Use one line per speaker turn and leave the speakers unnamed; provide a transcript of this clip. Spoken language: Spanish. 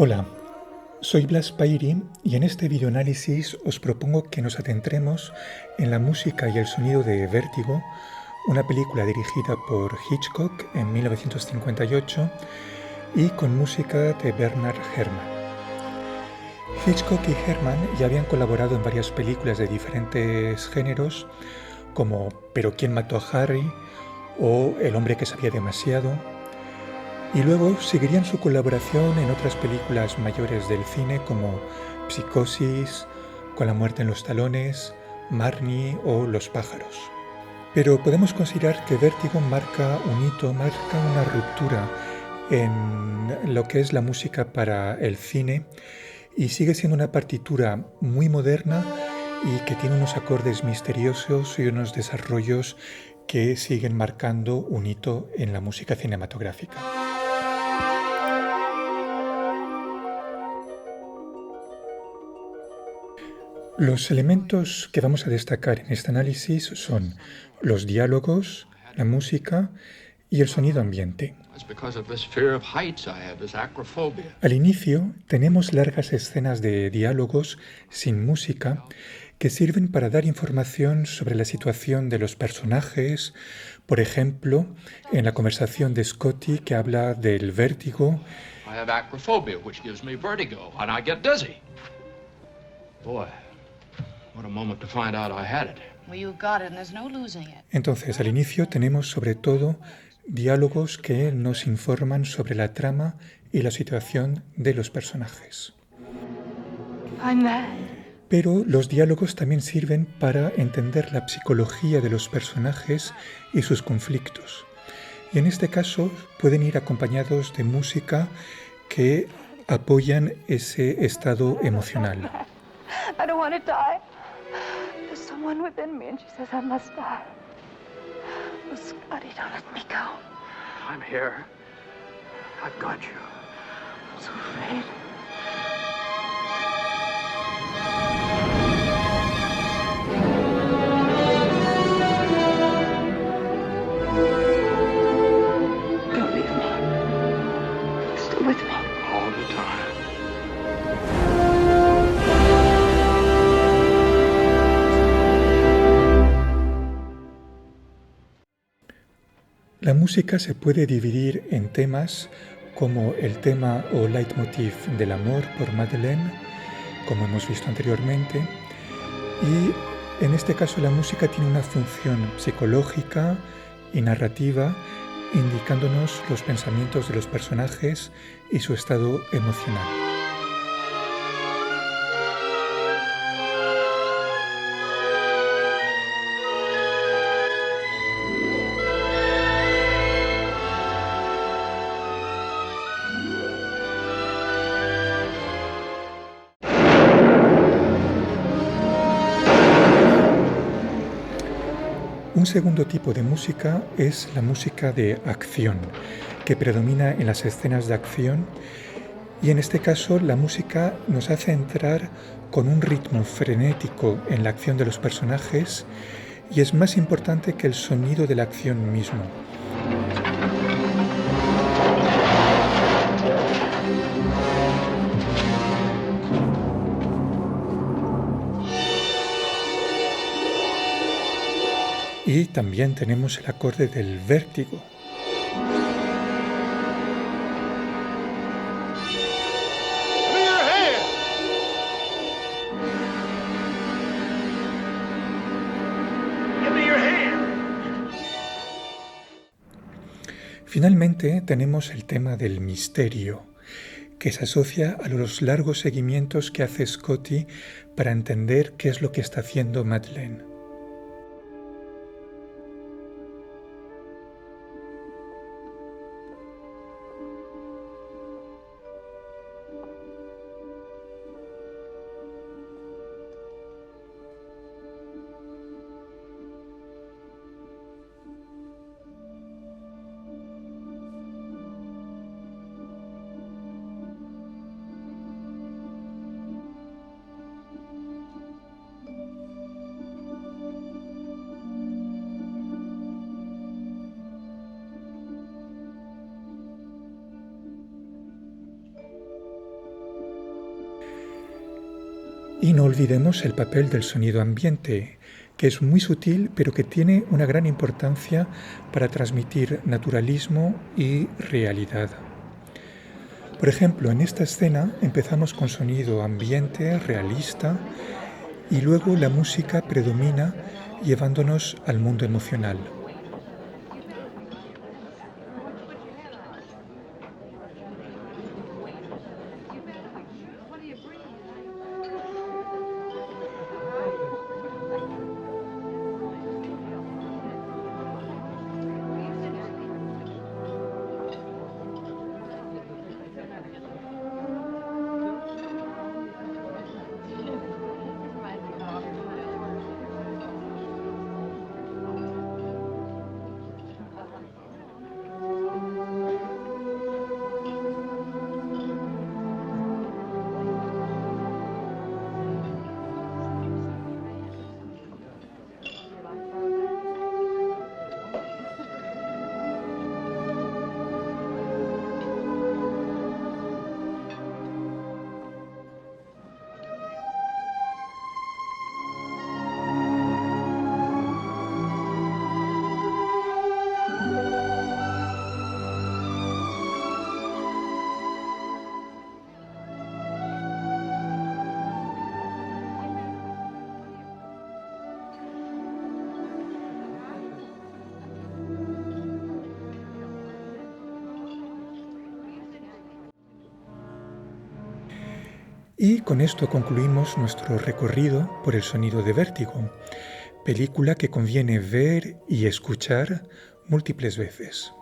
Hola, soy Blas Pairi y en este videoanálisis os propongo que nos adentremos en la música y el sonido de Vértigo, una película dirigida por Hitchcock en 1958 y con música de Bernard Herrmann. Hitchcock y Herrmann ya habían colaborado en varias películas de diferentes géneros como Pero ¿quién mató a Harry? O El hombre que sabía demasiado. Y luego seguirían su colaboración en otras películas mayores del cine como Psicosis, Con la muerte en los talones, Marnie o Los pájaros. Pero podemos considerar que Vértigo marca un hito, marca una ruptura en lo que es la música para el cine y sigue siendo una partitura muy moderna y que tiene unos acordes misteriosos y unos desarrollos que siguen marcando un hito en la música cinematográfica. Los elementos que vamos a destacar en este análisis son los diálogos, la música y el sonido ambiente. Al inicio tenemos largas escenas de diálogos sin música que sirven para dar información sobre la situación de los personajes, por ejemplo, en la conversación de Scotty que habla del vértigo.
I have acrophobia, which gives me vertigo, and I get dizzy. Boy, what a moment to find out I had it.
Well, you got it, and there's no losing it.
Entonces, al inicio tenemos sobre todo diálogos que nos informan sobre la trama y la situación de los personajes.
I'm mad.
Pero los diálogos también sirven para entender la psicología de los personajes y sus conflictos. Y en este caso pueden ir acompañados de música que apoyan ese estado emocional.
I don't want to die. There's someone within me, and she says I must die. Oh, Scotty, don't let me go.
I'm here. I've got you.
I'm so afraid. Don't leave me. Stay with me.
All the time.
La música se puede dividir en temas como el tema o leitmotiv del amor por Madeleine, como hemos visto anteriormente, y en este caso la música tiene una función psicológica y narrativa, indicándonos los pensamientos de los personajes y su estado emocional. Un segundo tipo de música es la música de acción, que predomina en las escenas de acción, y en este caso la música nos hace entrar con un ritmo frenético en la acción de los personajes y es más importante que el sonido de la acción mismo. Y también tenemos el acorde del vértigo. Finalmente tenemos el tema del misterio, que se asocia a los largos seguimientos que hace Scotty para entender qué es lo que está haciendo Madeleine. Y no olvidemos el papel del sonido ambiente, que es muy sutil pero que tiene una gran importancia para transmitir naturalismo y realidad. Por ejemplo, en esta escena empezamos con sonido ambiente, realista, y luego la música predomina llevándonos al mundo emocional. Y con esto concluimos nuestro recorrido por El sonido de Vértigo, película que conviene ver y escuchar múltiples veces.